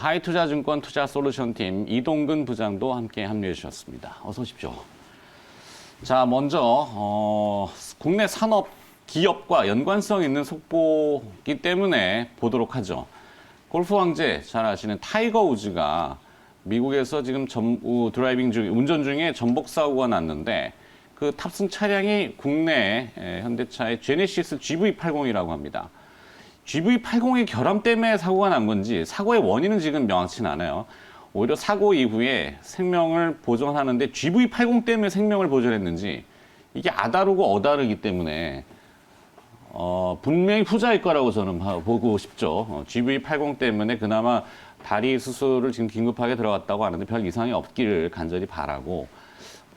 하이투자증권 투자솔루션팀 이동근 부장도 함께 합류해 주셨습니다. 어서 오십시오. 자, 먼저 국내 산업 기업과 연관성 있는 속보기 때문에 보도록 하죠. 골프 왕제 잘 아시는 타이거 우즈가 미국에서 지금 운전 중에 전복 사고가 났는데 그 탑승 차량이 국내 현대차의 제네시스 GV80이라고 합니다. GV80의 결함 때문에 사고가 난 건지 사고의 원인은 지금 명확치는 않아요. 오히려 사고 이후에 생명을 보존하는데 GV80 때문에 생명을 보존했는지 이게 아다르고 어다르기 때문에 분명히 후자일 거라고 저는 보고 싶죠. GV80 때문에 그나마 다리 수술을 지금 긴급하게 들어갔다고 하는데 별 이상이 없기를 간절히 바라고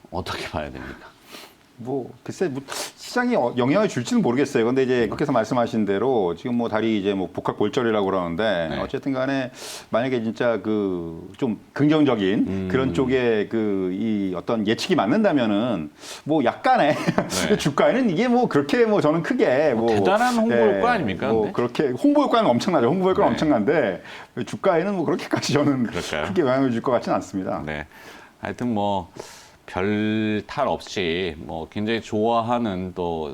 어떻게 봐야 됩니까? 글쎄, 시장에 영향을 줄지는 모르겠어요. 근데 이제 그렇게서 말씀하신 대로 지금 다리 이제 복합골절이라고 그러는데 네. 어쨌든 간에 만약에 진짜 좀 긍정적인 그런 쪽에 이 어떤 예측이 맞는다면은 약간의 네. 주가에는 이게 그렇게 저는 크게 대단한 홍보 효과 아닙니까? 근데? 그렇게 홍보 효과는 엄청나죠. 홍보 효과는 네. 엄청난데 주가에는 그렇게까지 저는 그럴까요? 크게 영향을 줄 것 같지는 않습니다. 네. 하여튼 별 탈 없이 굉장히 좋아하는 또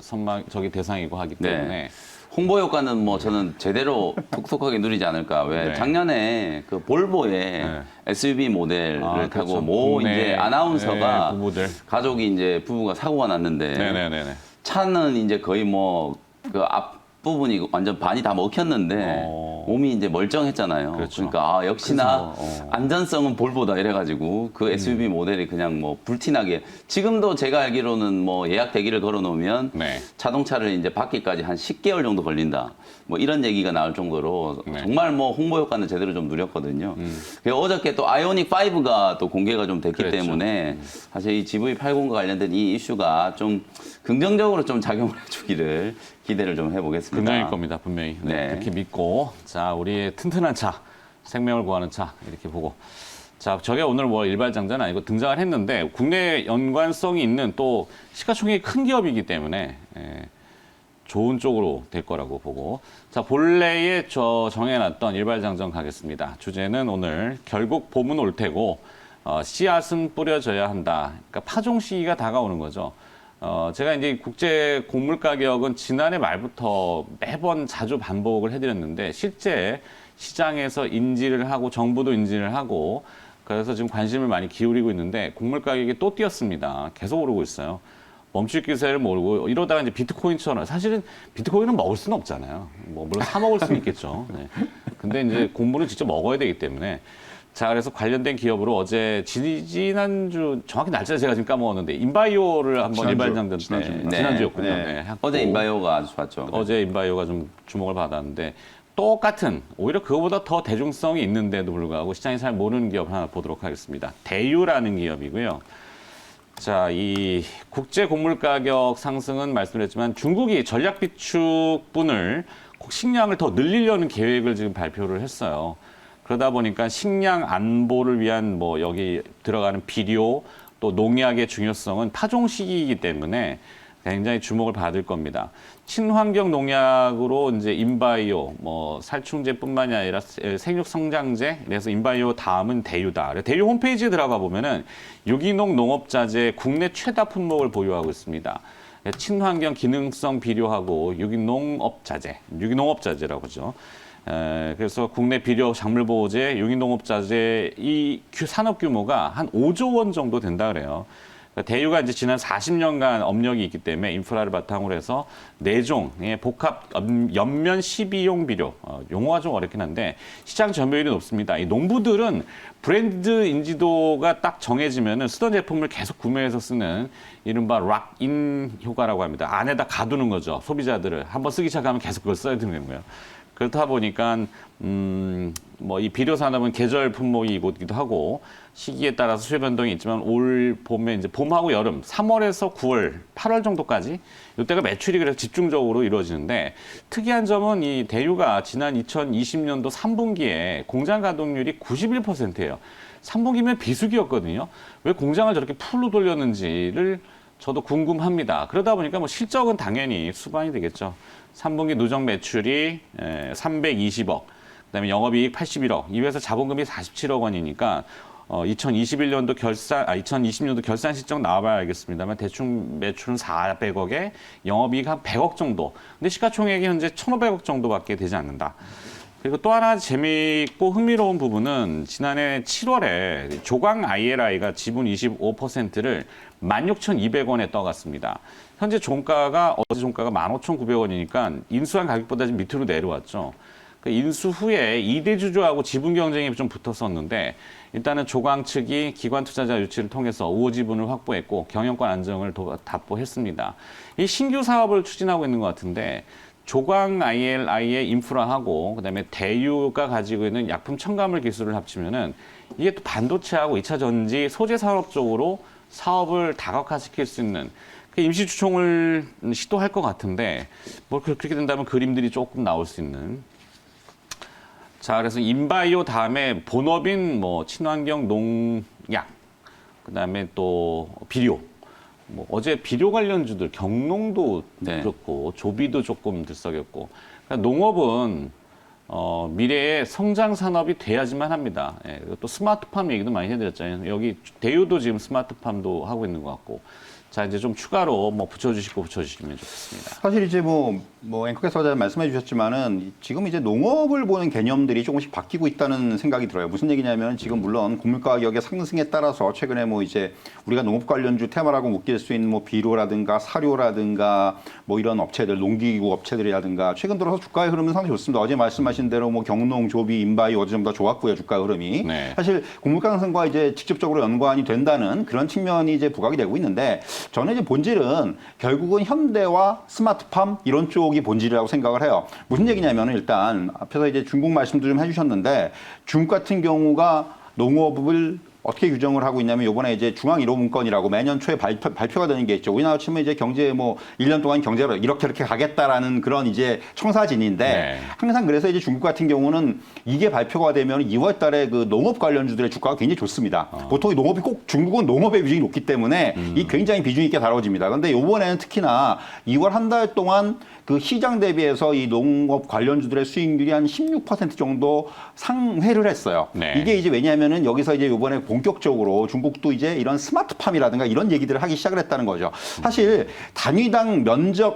대상이고 하기 때문에 네. 홍보 효과는 저는 제대로 톡톡하게 누리지 않을까. 왜 네. 작년에 그 볼보의 네. SUV 모델을 타고 그렇죠. 이제 국내, 아나운서가 부부들. 가족이 이제 부부가 사고가 났는데 네네네. 차는 이제 거의 그 앞부분이 완전 반이 다 먹혔는데 몸이 이제 멀쩡했잖아요. 그렇죠. 그러니까 역시나 그래서, 안전성은 볼보다 이래가지고 그 SUV 모델이 그냥 불티나게 지금도 제가 알기로는 예약 대기를 걸어놓으면 네. 자동차를 이제 받기까지 한 10개월 정도 걸린다. 이런 얘기가 나올 정도로 네. 정말 홍보 효과는 제대로 좀 누렸거든요. 그리고 어저께 또 아이오닉 5가 또 공개가 좀 됐기 그랬죠. 때문에 사실 이 GV80과 관련된 이 이슈가 좀 긍정적으로 좀 작용을 해주기를 기대를 좀 해보겠습니다. 긍정일 겁니다, 분명히. 네, 네. 그렇게 믿고. 자, 우리의 튼튼한 차, 생명을 구하는 차, 이렇게 보고. 자, 저게 오늘 일발장자는 아니고 등장을 했는데, 국내 연관성이 있는 또 시가총액이 큰 기업이기 때문에, 좋은 쪽으로 될 거라고 보고. 자, 본래에 정해놨던 일발장전 가겠습니다. 주제는 오늘 결국 봄은 올 테고, 씨앗은 뿌려져야 한다. 그러니까 파종 시기가 다가오는 거죠. 제가 이제 국제 곡물 가격은 지난해 말부터 매번 자주 반복을 해드렸는데 실제 시장에서 인지를 하고 정부도 인지를 하고 그래서 지금 관심을 많이 기울이고 있는데 곡물 가격이 또 뛰었습니다. 계속 오르고 있어요. 멈출 기세를 모르고 이러다가 이제 비트코인처럼 사실은 비트코인은 먹을 수는 없잖아요. 물론 사 먹을 수는 있겠죠. 네. 근데 이제 곡물은 직접 먹어야 되기 때문에 자, 그래서 관련된 기업으로 어제 지난주 정확히 날짜 제가 지금 까먹었는데 인바이오를 한번 일발장전 지난주였군요. 네. 어제 인바이오가 아주 좋았죠. 어제 인바이오가 좀 주목을 받았는데 똑같은 오히려 그거보다 더 대중성이 있는데도 불구하고 시장이 잘 모르는 기업 하나 보도록 하겠습니다. 대유라는 기업이고요. 자, 이 국제 곡물 가격 상승은 말씀드렸지만 중국이 전략 비축분을 식량을 더 늘리려는 계획을 지금 발표를 했어요. 그러다 보니까 식량 안보를 위한 여기 들어가는 비료 또 농약의 중요성은 파종 시기이기 때문에 굉장히 주목을 받을 겁니다. 친환경 농약으로 이제 인바이오, 살충제뿐만이 아니라 생육 성장제, 그래서 인바이오 다음은 대유다. 대유 홈페이지에 들어가 보면은 유기농 농업자재 국내 최다 품목을 보유하고 있습니다. 친환경 기능성 비료하고 유기농업자재라고 하죠. 그래서 국내 비료 작물 보호제, 유기농업자재 이 산업 규모가 한 5조 원 정도 된다 그래요. 대유가 이제 지난 40년간 업력이 있기 때문에 인프라를 바탕으로 해서 4종의 복합 연면 12용 비료, 용어가 좀 어렵긴 한데 시장 점유율이 높습니다. 이 농부들은 브랜드 인지도가 딱 정해지면은 쓰던 제품을 계속 구매해서 쓰는 이른바 락인 효과라고 합니다. 안에다 가두는 거죠. 소비자들을 한번 쓰기 시작하면 계속 그걸 써야 되는 거예요. 그렇다 보니까 이 비료 산업은 계절 품목이기도 하고 시기에 따라서 수요 변동이 있지만 올 봄에 이제 봄하고 여름 3월에서 9월, 8월 정도까지 이때가 매출이 그래서 집중적으로 이루어지는데 특이한 점은 이 대유가 지난 2020년도 3분기에 공장 가동률이 91%예요. 3분기면 비수기였거든요. 왜 공장을 저렇게 풀로 돌렸는지를 저도 궁금합니다. 그러다 보니까 실적은 당연히 수반이 되겠죠. 3분기 누적 매출이 320억, 그다음에 영업이익 81억, 이 회사 자본금이 47억 원이니까 2021년도 2020년도 결산 실적 나와봐야 알겠습니다만 대충 매출은 400억에 영업이익 한 100억 정도. 근데 시가총액이 현재 1,500억 정도밖에 되지 않는다. 그리고 또 하나 재미있고 흥미로운 부분은 지난해 7월에 조광 ILI가 지분 25%를 16,200원에 떠갔습니다. 현재 종가가 어제 종가가 15,900원이니까 인수한 가격보다 좀 밑으로 내려왔죠. 그 인수 후에 2대 주주하고 지분 경쟁이 좀 붙었었는데 일단은 조광 측이 기관 투자자 유치를 통해서 우호 지분을 확보했고 경영권 안정을 답보했습니다. 이 신규 사업을 추진하고 있는 것 같은데 조광 ILI의 인프라하고 그다음에 대유가 가지고 있는 약품 첨가물 기술을 합치면은 이게 또 반도체하고 2차 전지 소재 산업 쪽으로 사업을 다각화시킬 수 있는 임시 주총을 시도할 것 같은데 뭐 그렇게 된다면 그림들이 조금 나올 수 있는. 자, 그래서 인바이오 다음에 본업인 뭐 친환경 농약, 그다음에 또 비료. 뭐 어제 비료 관련주들 경농도 네. 그렇고 조비도 조금 들썩였고 그러니까 농업은 미래의 성장 산업이 돼야지만 합니다. 예, 그리고 또 스마트팜 얘기도 많이 해드렸잖아요. 여기 대유도 지금 스마트팜도 하고 있는 것 같고. 자, 이제 좀 추가로 뭐 붙여주시면 좋겠습니다. 사실 이제 뭐 앵커께서 말씀해 주셨지만은 지금 이제 농업을 보는 개념들이 조금씩 바뀌고 있다는 생각이 들어요. 무슨 얘기냐면 지금 물론 곡물가 가격의 상승에 따라서 최근에 뭐 이제 우리가 농업 관련주 테마라고 묶일 수 있는 뭐 비료라든가 사료라든가 뭐 이런 업체들, 농기구 업체들이라든가 최근 들어서 주가의 흐름은 상당히 좋습니다. 어제 말씀하신 대로 뭐 경농, 조비, 인바이 어제 좀 더 좋았고요. 주가 흐름이. 네. 사실 곡물가 상승과 이제 직접적으로 연관이 된다는 그런 측면이 이제 부각이 되고 있는데 저는 이제 본질은 결국은 현대와 스마트팜 이런 쪽이 본질이라고 생각을 해요. 무슨 얘기냐면 일단 앞에서 이제 중국 말씀도 좀 해주셨는데 중국 같은 경우가 농업을 어떻게 규정을 하고 있냐면 이번에 이제 중앙1호문건이라고 매년 초에 발표가 되는 게 있죠. 우리나라 치면 이제 경제 뭐 1년 동안 경제를 이렇게 가겠다라는 그런 이제 청사진인데 네. 항상 그래서 이제 중국 같은 경우는 이게 발표가 되면 2월 달에 그 농업 관련주들의 주가가 굉장히 좋습니다. 보통 농업이 꼭 중국은 농업의 비중이 높기 때문에 이 굉장히 비중 있게 다뤄집니다. 그런데 이번에는 특히나 2월 한 달 동안 그 시장 대비해서 이 농업 관련주들의 수익률이 한 16% 정도 상회를 했어요. 네. 이게 이제 왜냐하면은 여기서 이제 이번에 본격적으로 중국도 이제 이런 스마트팜이라든가 이런 얘기들을 하기 시작을 했다는 거죠. 사실 단위당 면적,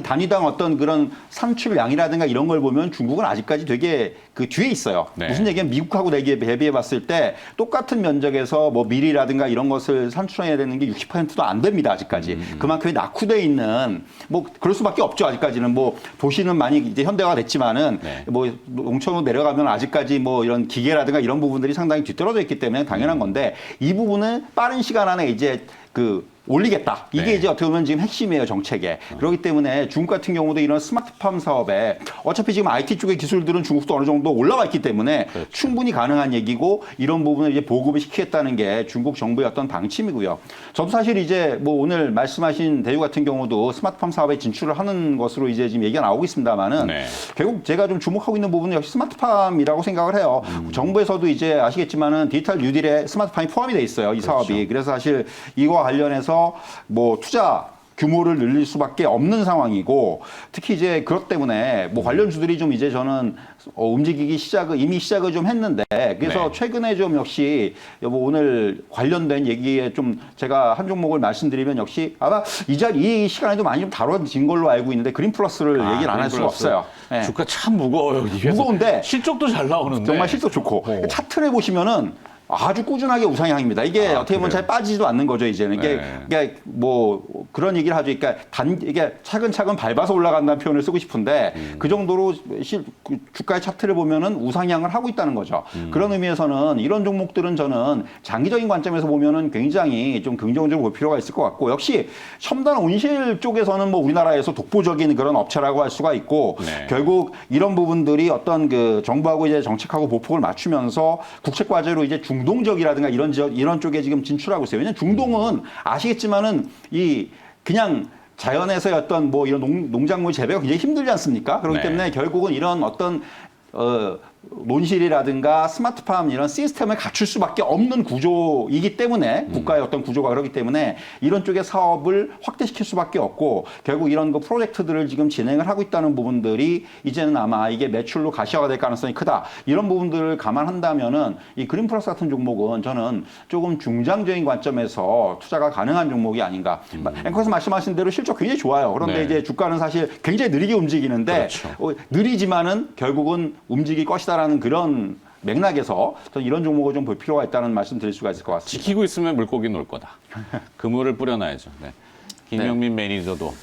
단위당 어떤 그런 산출량이라든가 이런 걸 보면 중국은 아직까지 되게 그 뒤에 있어요. 네. 무슨 얘기냐면 미국하고 대비해 봤을 때 똑같은 면적에서 뭐 밀이라든가 이런 것을 산출해야 되는 게 60%도 안 됩니다. 아직까지. 그만큼 낙후돼 있는 뭐 그럴 수밖에 없죠. 아직까지는 뭐 도시는 많이 이제 현대화가 됐지만은 네. 뭐 농촌으로 내려가면 아직까지 뭐 이런 기계라든가 이런 부분들이 상당히 뒤떨어져 있기 때문에 당연한 건데 이 부분은 빠른 시간 안에 이제 그 올리겠다. 이게 네. 이제 어떻게 보면 지금 핵심이에요, 정책에. 그렇기 때문에 중국 같은 경우도 이런 스마트팜 사업에 어차피 지금 IT 쪽의 기술들은 중국도 어느 정도 올라와 있기 때문에 그렇죠. 충분히 가능한 얘기고 이런 부분을 이제 보급을 시키겠다는 게 중국 정부의 어떤 방침이고요. 저도 사실 이제 뭐 오늘 말씀하신 대유 같은 경우도 스마트팜 사업에 진출을 하는 것으로 이제 지금 얘기가 나오고 있습니다만은 네. 결국 제가 좀 주목하고 있는 부분은 역시 스마트팜이라고 생각을 해요. 정부에서도 이제 아시겠지만은 디지털 뉴딜에 스마트팜이 포함이 돼 있어요, 이 사업이. 그래서 사실 이거와 관련해서 뭐 투자 규모를 늘릴 수밖에 없는 상황이고 특히 이제 그것 때문에 뭐 관련주들이 좀 이제 저는 움직이기 이미 시작을 좀 했는데 그래서 네. 최근에 좀 역시 오늘 관련된 얘기에 좀 제가 한 종목을 말씀드리면 역시 아마 이 시간에도 많이 좀 다뤄진 걸로 알고 있는데 그린 플러스를 얘기를 안 할 수가 없어요. 네. 주가 참 무거워요. 이게 무거운데 실적도 잘 나오는데 정말 실적 좋고 차트를 보시면은 아주 꾸준하게 우상향입니다. 이게 어떻게 보면 잘 빠지지도 않는 거죠, 이제는. 이게 뭐 그런 얘기를 하죠. 그러니까 이게 차근차근 밟아서 올라간다는 표현을 쓰고 싶은데 그 정도로 주가의 차트를 보면은 우상향을 하고 있다는 거죠. 그런 의미에서는 이런 종목들은 저는 장기적인 관점에서 보면은 굉장히 좀 긍정적으로 볼 필요가 있을 것 같고 역시 첨단 온실 쪽에서는 뭐 우리나라에서 독보적인 그런 업체라고 할 수가 있고 네. 결국 이런 부분들이 어떤 그 정부하고 이제 정책하고 보폭을 맞추면서 국책 과제로 이제 중동적이라든가 이런 쪽에 지금 진출하고 있어요. 왜냐하면 중동은 아시겠지만은 그냥 자연에서의 어떤 뭐 이런 농작물 재배가 굉장히 힘들지 않습니까? 그렇기 네. 때문에 결국은 이런 어떤 논실이라든가 스마트팜 이런 시스템을 갖출 수밖에 없는 구조이기 때문에 국가의 어떤 구조가 그렇기 때문에 이런 쪽의 사업을 확대시킬 수밖에 없고 결국 이런 그 프로젝트들을 지금 진행을 하고 있다는 부분들이 이제는 아마 이게 매출로 가시화가 될 가능성이 크다. 이런 부분들을 감안한다면은 이 그린 플러스 같은 종목은 저는 조금 중장적인 관점에서 투자가 가능한 종목이 아닌가. 앵커에서 말씀하신 대로 실적 굉장히 좋아요. 그런데 네. 이제 주가는 사실 굉장히 느리게 움직이는데 그렇죠. 느리지만은 결국은 움직일 것이다라는 그런 맥락에서 저는 이런 종목을 좀 볼 필요가 있다는 말씀 드릴 수가 있을 것 같습니다. 지키고 있으면 물고기 놀 거다. 그물을 뿌려놔야죠. 네. 김영민 매니저도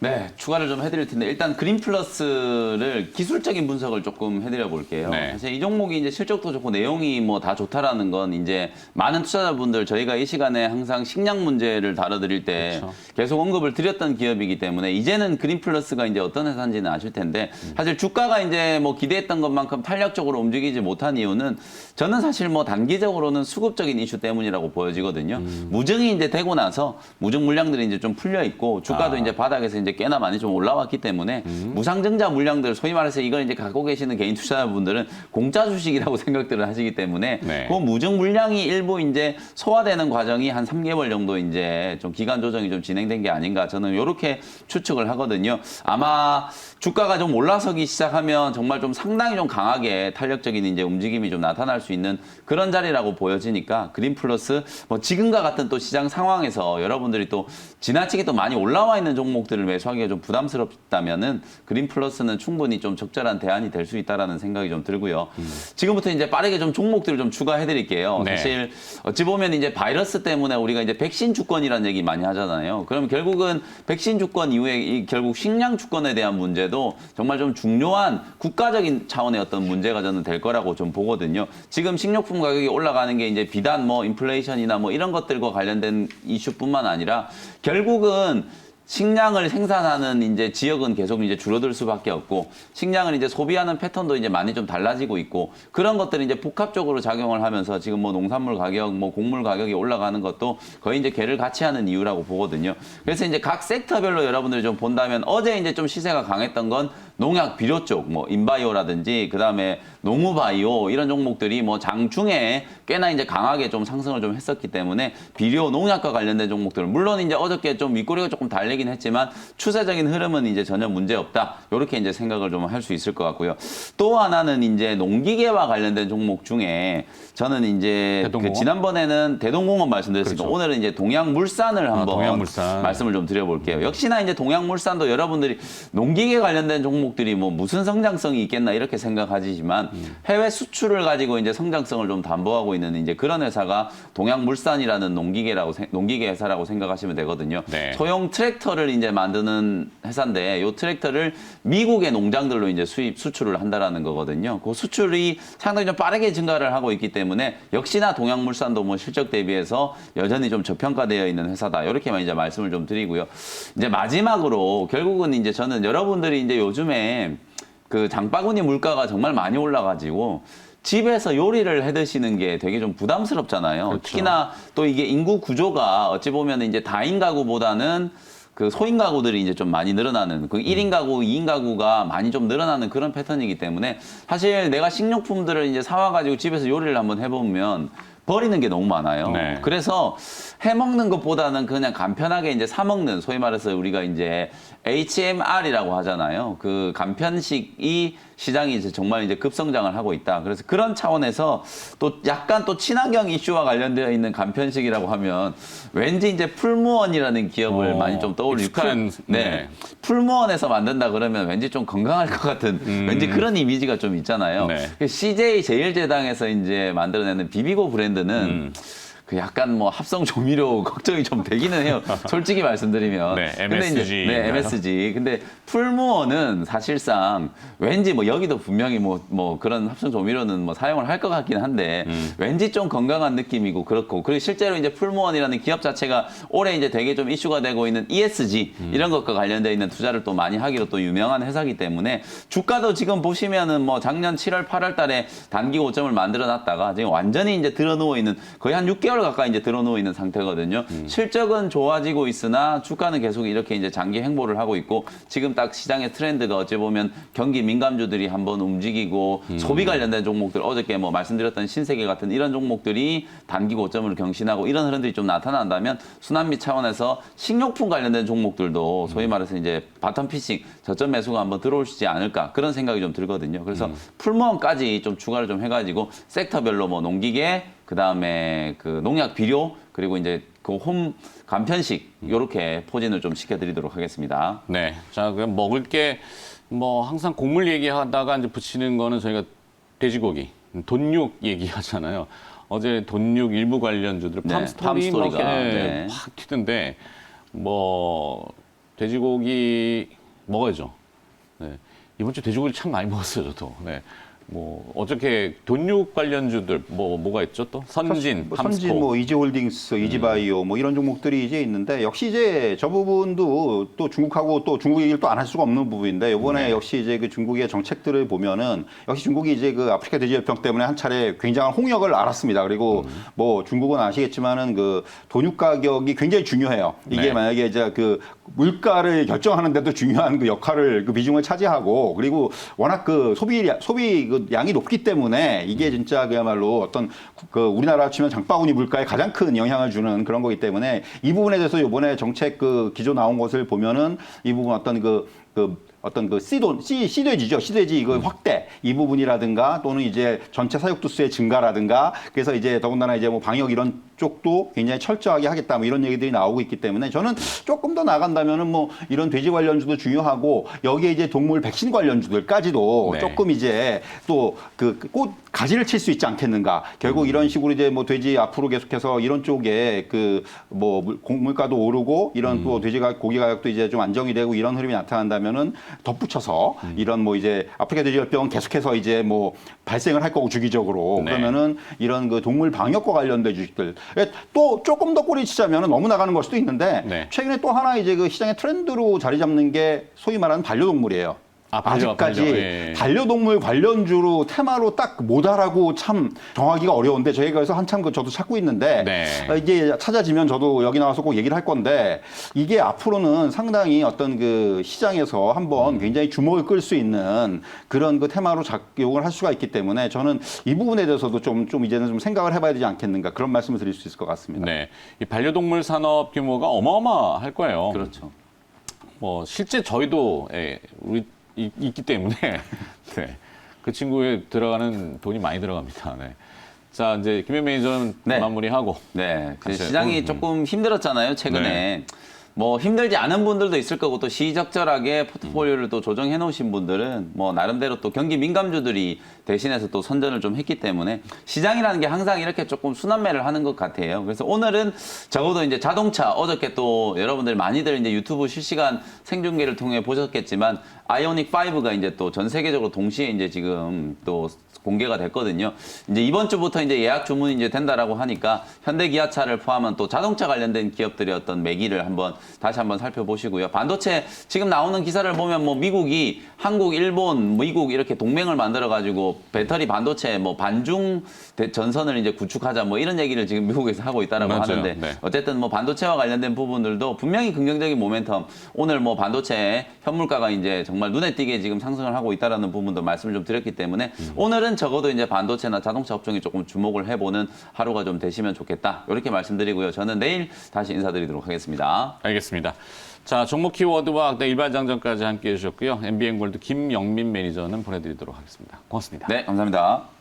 네, 추가를 좀 해드릴 텐데 일단 그린 플러스를 기술적인 분석을 조금 해드려 볼게요. 네. 사실 이 종목이 이제 실적도 좋고 내용이 뭐 다 좋다라는 건 이제 많은 투자자분들 저희가 이 시간에 항상 식량 문제를 다뤄드릴 때 그렇죠. 계속 언급을 드렸던 기업이기 때문에 이제는 그린 플러스가 이제 어떤 회사인지는 아실 텐데 사실 주가가 이제 뭐 기대했던 것만큼 탄력적으로 움직이지 못한 이유는 저는 사실 뭐 단기적으로는 수급적인 이슈 때문이라고 보여지거든요. 무증이 이제 되고 나서 무증 물량들이 이제 좀 풀려 있고 주가도 이제 바닥에서 이제 꽤나 많이 좀 올라왔기 때문에 무상증자 물량들 소위 말해서 이걸 이제 갖고 계시는 개인 투자자분들은 공짜 주식이라고 생각들을 하시기 때문에 네. 그 무증 물량이 일부 이제 소화되는 과정이 한 3개월 정도 이제 좀 기간 조정이 좀 진행된 게 아닌가 저는 이렇게 추측을 하거든요. 아마 주가가 좀 올라서기 시작하면 정말 좀 상당히 좀 강하게 탄력적인 이제 움직임이 좀 나타날 수 있는 그런 자리라고 보여지니까 그린 플러스 뭐 지금과 같은 또 시장 상황에서 여러분들이 또 지나치게 또 많이 올라와 있는 종목들을 매수하기가 좀 부담스럽다면은 그린 플러스는 충분히 좀 적절한 대안이 될 수 있다라는 생각이 좀 들고요. 지금부터 이제 빠르게 좀 종목들을 좀 추가해 드릴게요. 네. 사실 어찌 보면 이제 바이러스 때문에 우리가 이제 백신 주권이라는 얘기 많이 하잖아요. 그러면 결국은 백신 주권 이후에 이 결국 식량 주권에 대한 문제도 정말 좀 중요한 국가적인 차원의 어떤 문제가 저는 될 거라고 좀 보거든요. 지금 식료품 가격이 올라가는 게 이제 비단 뭐 인플레이션이나 뭐 이런 것들과 관련된 이슈뿐만 아니라 결국은 식량을 생산하는 이제 지역은 계속 이제 줄어들 수밖에 없고 식량을 이제 소비하는 패턴도 이제 많이 좀 달라지고 있고 그런 것들이 이제 복합적으로 작용을 하면서 지금 뭐 농산물 가격, 뭐 곡물 가격이 올라가는 것도 거의 이제 개를 같이 하는 이유라고 보거든요. 그래서 이제 각 섹터별로 여러분들이 좀 본다면 어제 이제 좀 시세가 강했던 건 농약 비료 쪽, 뭐 인바이오라든지 그다음에 농우바이오 이런 종목들이 뭐 장중에 꽤나 이제 강하게 좀 상승을 좀 했었기 때문에 비료 농약과 관련된 종목들 물론 이제 어저께 좀 윗꼬리가 조금 달리긴 했지만 추세적인 흐름은 이제 전혀 문제 없다. 이렇게 이제 생각을 좀 할 수 있을 것 같고요. 또 하나는 이제 농기계와 관련된 종목 중에 저는 이제 대동공업? 그 지난번에는 대동공업 말씀드렸으니까 그렇죠. 오늘은 이제 동양물산을 한번 동양물산. 말씀을 좀 드려볼게요. 역시나 이제 동양물산도 여러분들이 농기계 관련된 종목들이 뭐 무슨 성장성이 있겠나 이렇게 생각하시지만 해외 수출을 가지고 이제 성장성을 좀 담보하고 있는 이제 그런 회사가 동양물산이라는 농기계 회사라고 생각하시면 되거든요. 네. 소형 트랙터를 이제 만드는 회사인데 이 트랙터를 미국의 농장들로 이제 수출을 한다라는 거거든요. 그 수출이 상당히 좀 빠르게 증가를 하고 있기 때문에 역시나 동양물산도 뭐 실적 대비해서 여전히 좀 저평가되어 있는 회사다. 이렇게만 이제 말씀을 좀 드리고요. 이제 마지막으로 결국은 이제 저는 여러분들이 이제 요즘에 그 장바구니 물가가 정말 많이 올라가지고 집에서 요리를 해 드시는 게 되게 좀 부담스럽잖아요. 그렇죠. 특히나 또 이게 인구 구조가 어찌 보면 이제 다인 가구보다는 그 소인 가구들이 이제 좀 많이 늘어나는 그 1인 가구, 2인 가구가 많이 좀 늘어나는 그런 패턴이기 때문에 사실 내가 식료품들을 이제 사와가지고 집에서 요리를 한번 해보면 버리는 게 너무 많아요. 네. 그래서 해 먹는 것보다는 그냥 간편하게 이제 사 먹는 소위 말해서 우리가 이제 HMR이라고 하잖아요. 그 간편식이 시장이 이제 정말 이제 급성장을 하고 있다. 그래서 그런 차원에서 또 약간 또 친환경 이슈와 관련되어 있는 간편식이라고 하면 왠지 이제 풀무원이라는 기업을 많이 좀 떠올리고 네. 풀무원에서 만든다 그러면 왠지 좀 건강할 것 같은 왠지 그런 이미지가 좀 있잖아요. 네. CJ 제일제당에서 이제 만들어내는 비비고 브랜드는 그 약간 뭐 합성 조미료 걱정이 좀 되기는 해요. 솔직히 말씀드리면. 네, 근데 MSG. 이제, 네, MSG. 근데 풀무원은 사실상 왠지 뭐 여기도 분명히 뭐 그런 합성 조미료는 뭐 사용을 할 것 같긴 한데 왠지 좀 건강한 느낌이고 그렇고 그리고 실제로 이제 풀무원이라는 기업 자체가 올해 이제 되게 좀 이슈가 되고 있는 ESG 이런 것과 관련되어 있는 투자를 또 많이 하기로 또 유명한 회사이기 때문에 주가도 지금 보시면은 뭐 작년 7월, 8월 달에 단기 고점을 만들어 놨다가 지금 완전히 이제 들어 누워 있는 거의 한 6개월 달 가까이 이제 들어누워 있는 상태거든요. 실적은 좋아지고 있으나 주가는 계속 이렇게 이제 장기 행보를 하고 있고 지금 딱 시장의 트렌드가 어찌 보면 경기 민감주들이 한번 움직이고 소비 관련된 종목들 어저께 뭐 말씀드렸던 신세계 같은 이런 종목들이 단기 고점을 경신하고 이런 흐름들이 좀 나타난다면 순환미 차원에서 식료품 관련된 종목들도 소위 말해서 이제 바텀 피싱 저점 매수가 한번 들어오시지 않을까 그런 생각이 좀 들거든요. 그래서 풀무원까지 좀 추가를 좀 해가지고 섹터별로 뭐 농기계 그다음에 그 농약 비료 그리고 이제 그 홈 간편식 요렇게 포진을 좀 시켜드리도록 하겠습니다. 네. 자, 그럼 먹을 게 뭐 항상 곡물 얘기하다가 이제 붙이는 거는 저희가 돼지고기, 돈육 얘기하잖아요. 어제 돈육 일부 관련주들 네, 팜스토리 팜스토리가, 네. 확 튀던데 뭐 돼지고기 먹어야죠. 네. 이번 주 돼지고기 참 많이 먹었어요, 저도. 네. 뭐 어저께 돈육 관련주들 뭐가 있죠 또 선진, 선진, 팜스코. 뭐 이지홀딩스, 이지바이오 뭐 이런 종목들이 이제 있는데 역시 이제 저 부분도 또 중국하고 또 중국 얘기를 또 안 할 수가 없는 부분인데 이번에 역시 이제 그 중국의 정책들을 보면은 역시 중국이 이제 그 아프리카 돼지열병 때문에 한 차례 굉장한 홍역을 알았습니다. 그리고 뭐 중국은 아시겠지만은 그 돈육 가격이 굉장히 중요해요. 이게 네. 만약에 이제 그 물가를 결정하는데도 중요한 그 역할을 그 비중을 차지하고 그리고 워낙 그 소비 그 양이 높기 때문에 이게 진짜 그야말로 어떤 그 우리나라 치면 장바구니 물가에 가장 큰 영향을 주는 그런 거기 때문에 이 부분에 대해서 이번에 정책 그 기조 나온 것을 보면은 이 부분 어떤 어떤 그 씨돼지죠. 씨돼지 이거 확대 이 부분이라든가 또는 이제 전체 사육두수의 증가라든가 그래서 이제 더군다나 이제 뭐 방역 이런 쪽도 굉장히 철저하게 하겠다 뭐 이런 얘기들이 나오고 있기 때문에 저는 조금 더 나간다면은 뭐 이런 돼지 관련주도 중요하고 여기에 이제 동물 백신 관련주들까지도 네. 조금 이제 또 그 꽃 가지를 칠 수 있지 않겠는가. 결국 이런 식으로 이제 뭐 돼지 앞으로 계속해서 이런 쪽에 그 뭐 물가도 오르고 이런 또 돼지 고기 가격도 이제 좀 안정이 되고 이런 흐름이 나타난다면은 덧붙여서 이런 뭐 이제 아프리카 돼지열병 계속해서 이제 뭐 발생을 할 거고 주기적으로 네. 그러면은 이런 그 동물 방역과 관련된 주식들 또 조금 더 꼬리치자면은 너무 나가는 걸 수도 있는데 네. 최근에 또 하나 이제 그 시장의 트렌드로 자리 잡는 게 소위 말하는 반려동물이에요. 아직까지 예. 반려동물 관련주로 테마로 딱 뭐다라고 참 정하기가 어려운데 저희가 그래서 한참 그 저도 찾고 있는데 네. 이게 찾아지면 저도 여기 나와서 꼭 얘기를 할 건데 이게 앞으로는 상당히 어떤 그 시장에서 한번 굉장히 주목을 끌 수 있는 그런 그 테마로 작용을 할 수가 있기 때문에 저는 이 부분에 대해서도 좀 이제는 좀 생각을 해봐야 되지 않겠는가 그런 말씀을 드릴 수 있을 것 같습니다. 네. 이 반려동물 산업 규모가 어마어마할 거예요. 그렇죠. 뭐 실제 저희도 우리 있기 때문에 네. 그 친구에 들어가는 돈이 많이 들어갑니다. 네. 자, 이제 김현 매니저는 네. 마무리하고. 네, 그 같이. 시장이 조금 힘들었잖아요, 최근에. 네. 뭐 힘들지 않은 분들도 있을 거고 또 시적절하게 포트폴리오를 또 조정해 놓으신 분들은 뭐 나름대로 또 경기 민감주들이 대신해서 또 선전을 좀 했기 때문에 시장이라는 게 항상 이렇게 조금 순환매를 하는 것 같아요. 그래서 오늘은 적어도 이제 자동차 어저께 또 여러분들 많이들 이제 유튜브 실시간 생중계를 통해 보셨겠지만 아이오닉 5가 이제 또 전 세계적으로 동시에 이제 지금 또 공개가 됐거든요. 이제 이번 주부터 이제 예약 주문이 이제 된다라고 하니까 현대 기아차를 포함한 또 자동차 관련된 기업들의 어떤 매기를 다시 한번 살펴보시고요. 반도체 지금 나오는 기사를 보면 뭐 미국이 한국, 일본, 미국 이렇게 동맹을 만들어 가지고 배터리 반도체 뭐 반중 전선을 이제 구축하자 뭐 이런 얘기를 지금 미국에서 하고 있다라고 맞아요. 하는데 네. 어쨌든 뭐 반도체와 관련된 부분들도 분명히 긍정적인 모멘텀 오늘 뭐 반도체 현물가가 이제 정말 눈에 띄게 지금 상승을 하고 있다라는 부분도 말씀을 좀 드렸기 때문에 오늘은 적어도 이제 반도체나 자동차 업종에 조금 주목을 해보는 하루가 좀 되시면 좋겠다. 이렇게 말씀드리고요. 저는 내일 다시 인사드리도록 하겠습니다. 알겠습니다. 자, 종목 키워드와 일반 장전까지 함께 해주셨고요. MBN골드 김영민 매니저는 보내드리도록 하겠습니다. 고맙습니다. 네, 감사합니다.